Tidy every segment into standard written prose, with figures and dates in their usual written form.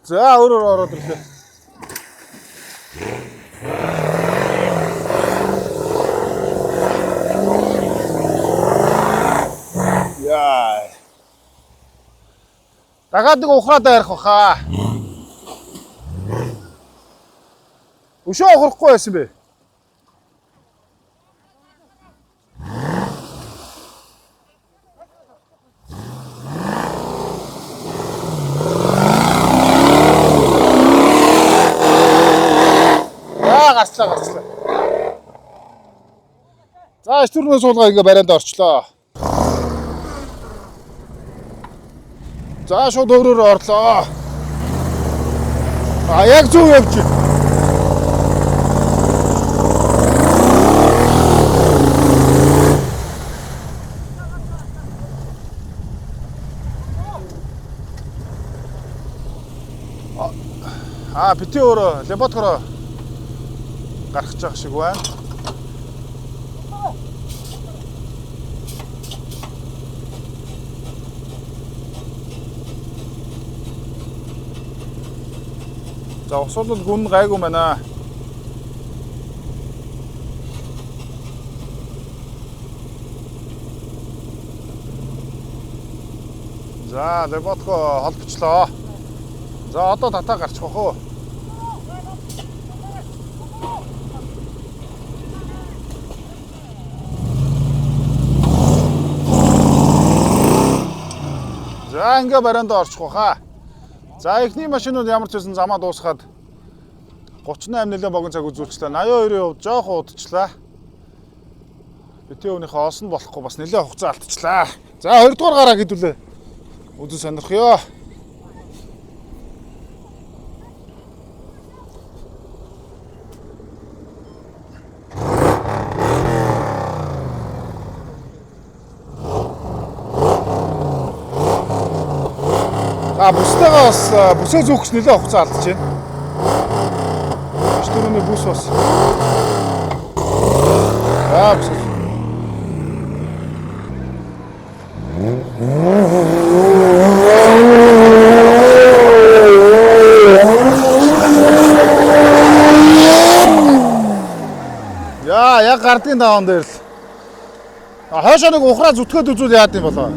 За өөрөөр ороод ирлээ. Яа. Дагаад нэг ухраад ярих баха. Өшөө ухрахгүй байсан бэ? Гарчлаа. За стүрнөө суулгаа ингээ барианд орчлоо. За шууд өөрөөр орлоо. Яг зөв явж байна. Бити өөрөө леботороо гарах чах шиг байна. За усуулал гүн гайгүй байна. За леботко холбочлоо. За одоо татаа гарчих واخ. За ингээ барианд орчих واخа. За эхний машинууд ямар ч байсан замаа дуусгаад 38 нэлээд богино цаг үзүүлчлээ. 82-ийн хувьд жоохон удажчлаа. Бити өвнийхөө олсон болохгүй бас нэлээд хугацаа алдчихлаа. За 2 дугаар гараа гэдүүлээ. Үзэн сонирхё. Бустайгаа бас бүсээ зүүх гэж нэлээд хугацаа алдаж байна. Түрүүний бүс бас. Бүс. Яг гардын даван дээр л. Хойшоо нэг ухраа зүтгээд үзүүл яад юм болоо.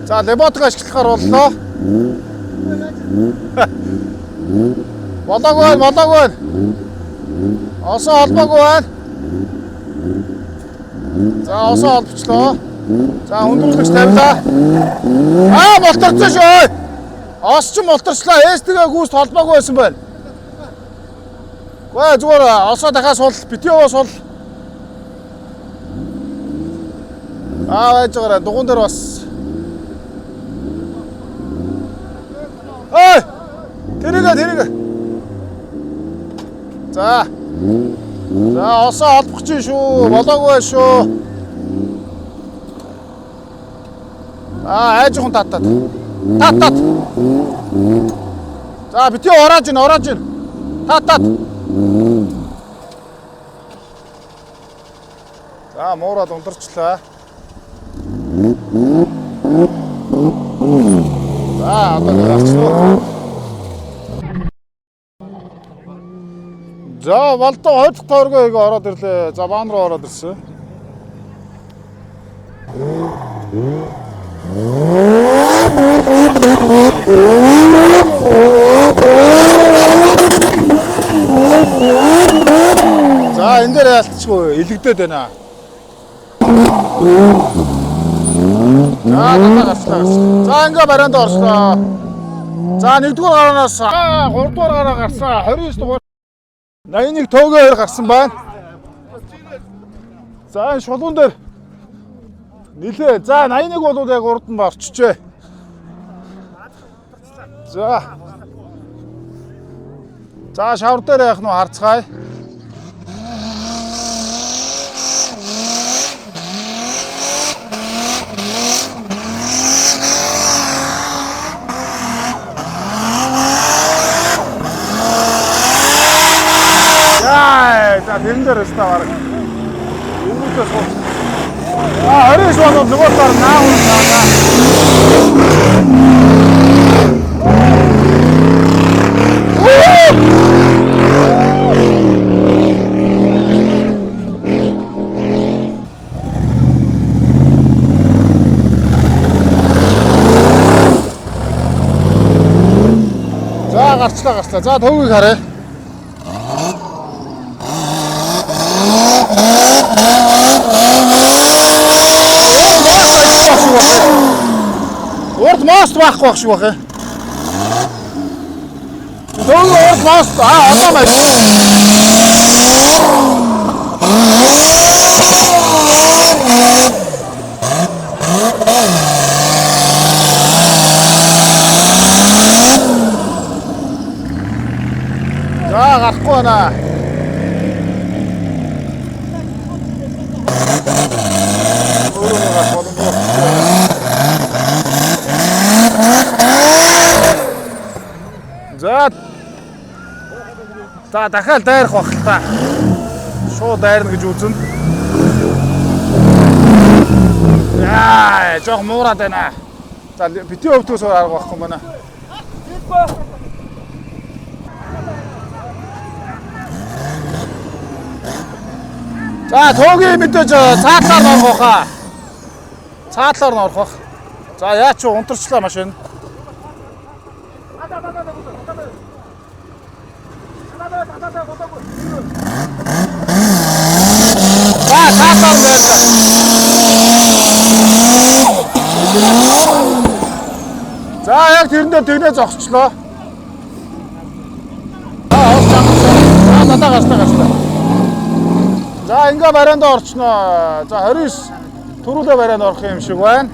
За леботог ашиглахаар боллоо. Болоогүй. Осоо холбоогүй байна. За осоо холбочлоо. За хүндрүүлэгч тавилаа. Болторцсон шүү. Ос ч болторчлаа. Эстгээ гүйст холбоогүй байсан байна. Гой зүгээр осоо дахиад сул, битиовоо сул. Байж байгаарай. Дугуун дээр бас. Ой! Тэрэг. За. За осоо холбох чинь шүү. Болоогүй шүү. Айжхан татаад. Татаад. За битээ ороож ин. Татаад. За муураад ундарчлаа. За одоо гарчлаа. За Валдо 2 дахь тойргоо ороод ирлээ. За баан руу ороод ирсэн. За энэ дээр яалтчгүй илэгдээд байна. За ингээ барианд орслоо. За 1-р гараанаас 3-р гараа гарсан. 29 дугаар 81 төгөө 2 гарсан байна. За энэ шулуун дээр нилээ. За 81 бол яг урд нь орчжээ. За шавар дээр яах нь харцгаая. За тэрэн дээр өстө бараг. Үүнээс 29 бол нөгөө талаар наавал таана. За гарчлаа. За төвгийг харъя. Урд мост байхгүй байх шиг байна. Төвгийн урд мост одоо байна. За гарахгүй байна. За дахиад дайрах байх л та. Шууд дайрна гэж үзнэ. Яа, жоох муураад байна. За битгий өвдөөс арга байхгүй юм байна. За төөгийн мэдээж цаатлаар нь орох хаа. Цаатлаар нь орох. За яач унтарчлаа машин. Цаатлаар нь байна. За яг тэрэндээ тэгнээ зогсчлоо. Надад гарчлаа. За ингээ барианд орчноо. За 29 төрүүлээ барианд орох юм шиг байна.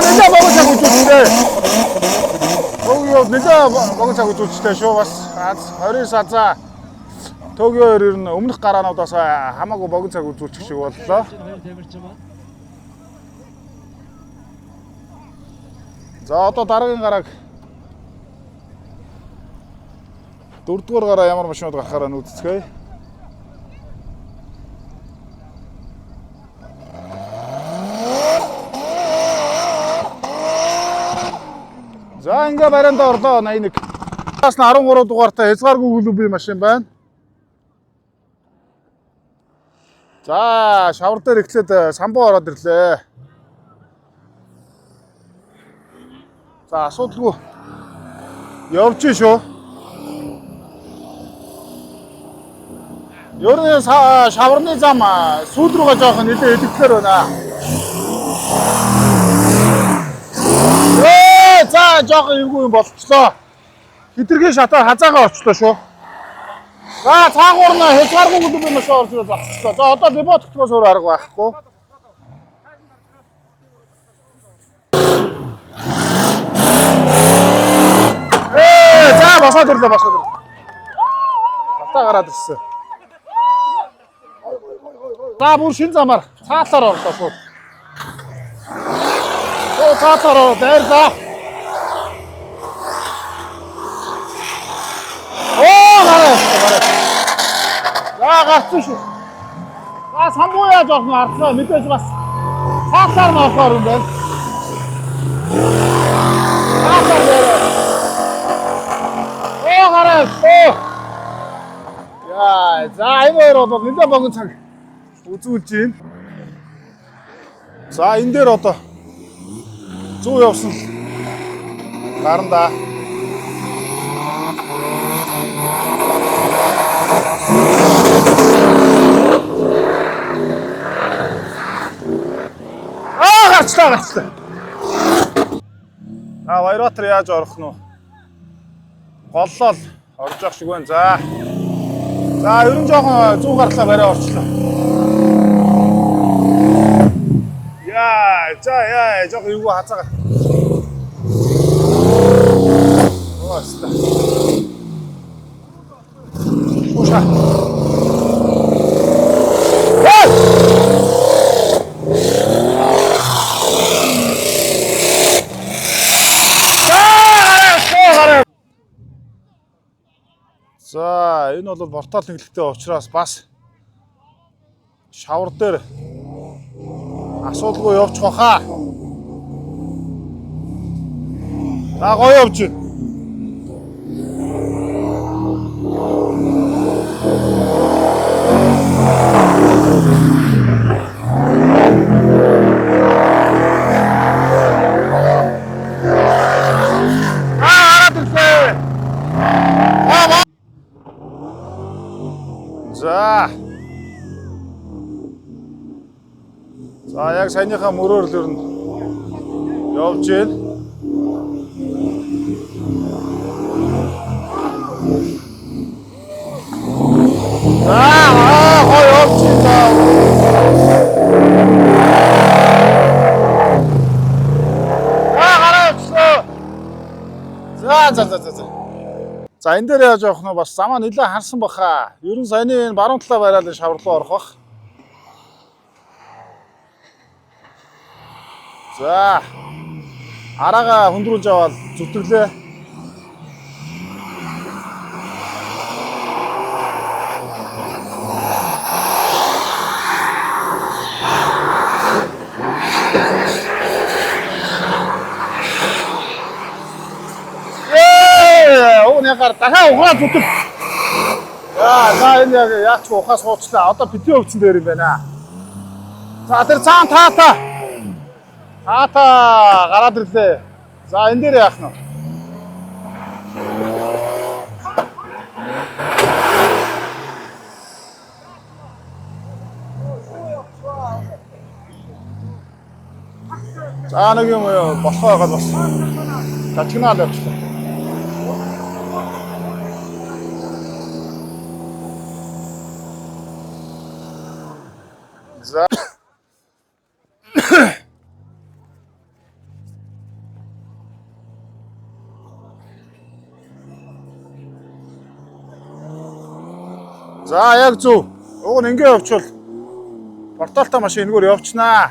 Нэлээ богино цаг үзүүлчихлээ. Нэлээ богино цаг үзүүлчихлээ шүү бас. 29 азаа Төгөө ер нь өмнөх гараануудаас хамаагүй богино цаг үзүүлчих шиг боллоо. За одоо дараагийн гарааг 4-р гараа ямар машинууд гарахаараа нүцгэе. За ингээ барианд орлоо 81. Бас 13 дугаартай хязгааргүй клубын машин байна. За шавар дээр эхлээд самбуу ороод ирлээ. За асуудалгүй явж шүү. Ер нь шаварны зам сүүл рүүгээ жоох нэлээд идэвхлэр байна. За жоох эвгүй юм болчихлоо. Хитргийн шатаар хазаагаа очлоо шүү. За цаагуур нь хязгааргүй клубын машин орж ирээд болчихлоо. За одоо дебот хөтгөөс өөр арга байхгүй. За босоод ирлээ. Батаа гараад ирсэн. За бүр шин замаар цаатлаар орлоо шууд. Цаатлаар дайрлаа. За гарсан шүү. За самбуу яаж орох нь ардлаа мэдээж бас цаатлаар нь орохоор юм байна. Цаатлаар дээр. Гараа. Яа, за энэ хоёр бол нэлээд богино цаг үзүүлж байна. За энэ дээр одоо 100 явсан. Гарандаа. Гарчлаа. Баярбатар яаж орох нь вэ? Голлол орж явах шиг байна. За ер нь жоохон 100 гарлаа барай орчлоо. Яа, жоохон эвгүй хазаагаа. Ооста. Уша. За энэ бол портал нэглэлтэй учраас бас шавар дээр асуудалгүй явчих واخа. За гоё явж байна. За яг саяныхаа мөрөөр л ер нь явж байна. Хой явж байна. Гараачлаа. За. За энэ дээр яаж явах нь бас замаа нэлээд харсан баха. Ер нь саяны энэ баруун талаа бариад шавар руу орох бах. За араага хөндрүүлж аваад зүтгэлээ. Ягаар дахиад ухаад зүтгэл. За энэ яг яач ухаа суучлаа. Одоо бидний өвчин дээр юм байна. За тэр цаан таата гараад ирлээ. За энэ дээр яах нь? За нэг юм болохоо байгаа бас. Тачгнаа л явчихлаа. За За яг зөв. Уг нь ингэ явуучвал порталтай машин энэгээр явчихнаа.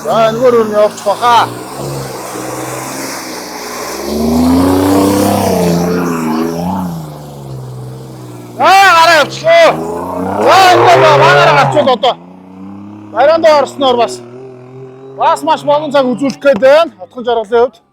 За энэгээр өөр нь явчих баха. Гараа явчлаа. За ингэ багаараа гарчвал одоо бариандаа орсноор бас маш богино цаг үзүүлэх гээд байна. Хотхон жаргалын хувьд.